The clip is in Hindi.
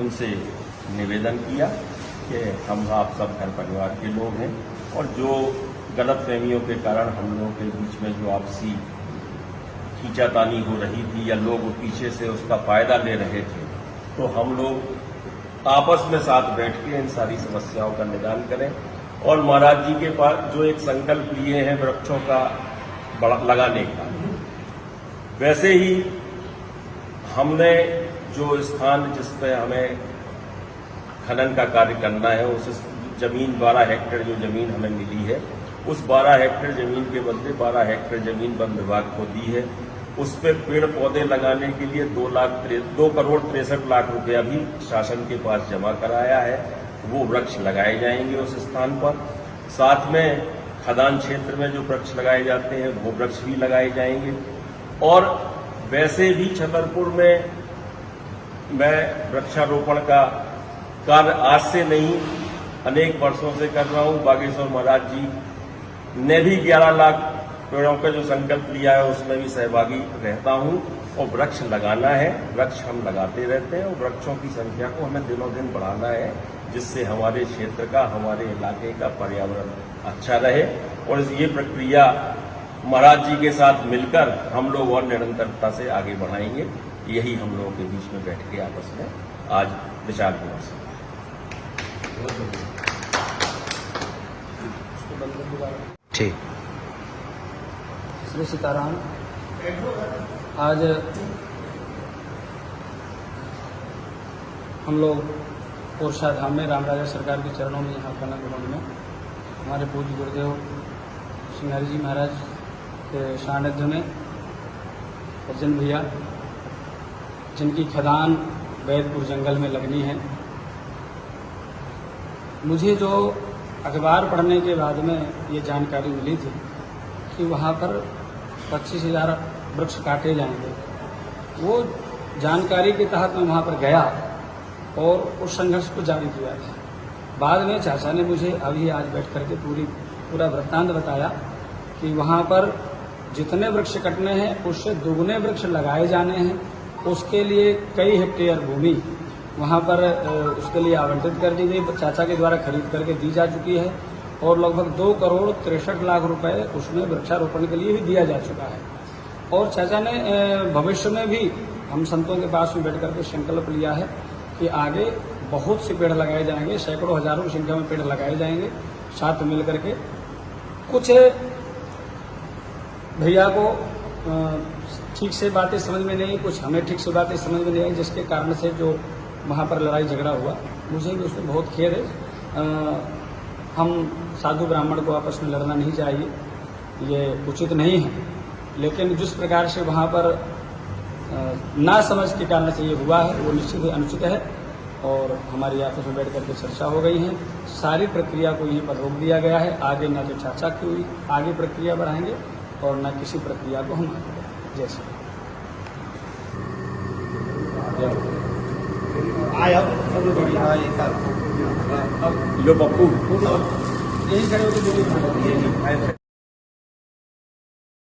उनसे निवेदन किया कि हम आप सब घर परिवार के लोग हैं और जो गलतफहमियों के कारण हम लोगों के बीच में जो आपसी खींचातानी हो रही थी या लोग पीछे से उसका फायदा ले रहे थे, तो हम लोग आपस में साथ बैठ के इन सारी समस्याओं का निदान करें और महाराज जी के पास जो एक संकल्प लिए हैं वृक्षों का लगाने का, वैसे ही हमने जो स्थान जिस पे हमें खनन का कार्य करना है, उस जमीन 12 हेक्टेयर जो जमीन हमें मिली है, उस 12 हेक्टेयर जमीन के बदले 12 हेक्टेयर जमीन वन विभाग को दी है। उस पे पेड़ पौधे लगाने के लिए 2 करोड़ 63 लाख रुपया भी शासन के पास जमा कराया है। वो वृक्ष लगाए जाएंगे उस स्थान पर। साथ में खदान क्षेत्र में जो वृक्ष लगाए जाते हैं वो वृक्ष भी लगाए जाएंगे। और वैसे भी छतरपुर में मैं वृक्षारोपण का कार्य आज से नहीं अनेक वर्षों से कर रहा हूं। बागेश्वर महाराज जी ने भी 11 लाख पेड़ों का जो संकल्प लिया है उसमें भी सहभागी रहता हूं और वृक्ष लगाना है। वृक्ष हम लगाते रहते हैं और वृक्षों की संख्या को हमें दिनों दिन बढ़ाना है, जिससे हमारे क्षेत्र का, हमारे इलाके का पर्यावरण अच्छा रहे। और ये प्रक्रिया महाराज जी के साथ मिलकर हम लोग और निरंतरता से आगे बढ़ाएंगे। यही हम लोगों के बीच में बैठ के आपस में आज विचार विमर्श। ठीक। श्री सीताराम। आज हम लोग पोरसा धाम में रामराजा सरकार के चरणों में यहाँ कनक भवन में हमारे पूज्य गुरुदेव सिंघारी जी महाराज के सानिध्य में अर्जन भैया, जिनकी खदान वैदपुर जंगल में लगनी है, मुझे जो अखबार पढ़ने के बाद में ये जानकारी मिली थी कि वहाँ पर 25,000 वृक्ष काटे जाएंगे, वो जानकारी के तहत मैं वहाँ पर गया और उस संघर्ष को जारी किया था। बाद में चाचा ने मुझे अभी आज बैठ करके पूरा वृत्तांत बताया कि वहाँ पर जितने वृक्ष कटने हैं उससे दुगने वृक्ष लगाए जाने हैं। उसके लिए कई हेक्टेयर भूमि वहाँ पर उसके लिए आवंटित कर दी गई, चाचा के द्वारा खरीद करके दी जा चुकी है और लगभग 2 करोड़ 63 लाख रुपए उसमें वृक्षारोपण के लिए भी दिया जा चुका है। और चाचा ने भविष्य में भी हम संतों के पास में बैठ करके संकल्प लिया है कि आगे बहुत से पेड़ लगाए जाएंगे, सैकड़ों हजारों की संख्या में पेड़ लगाए जाएंगे। साथ मिल करके कुछ भैया को ठीक से बातें समझ में नहीं, कुछ हमें ठीक से बातें समझ में नहीं आई, जिसके कारण से जो वहाँ पर लड़ाई झगड़ा हुआ, मुझे भी उसमें बहुत खेद है। हम साधु ब्राह्मण को आपस में लड़ना नहीं चाहिए, ये उचित नहीं है। लेकिन जिस प्रकार से वहाँ पर ना समझ के कारण से ये हुआ है वो निश्चित ही अनुचित है और हमारी आपस में बैठ करके चर्चा हो गई है। सारी प्रक्रिया को यहीं पर रोक दिया गया है। आगे ना तो चाचा की आगे प्रक्रिया बढ़ाएंगे और न किसी प्रक्रिया को हम आगे बढ़ाएंगे। जैसे लो पप्पू यही खड़े होकर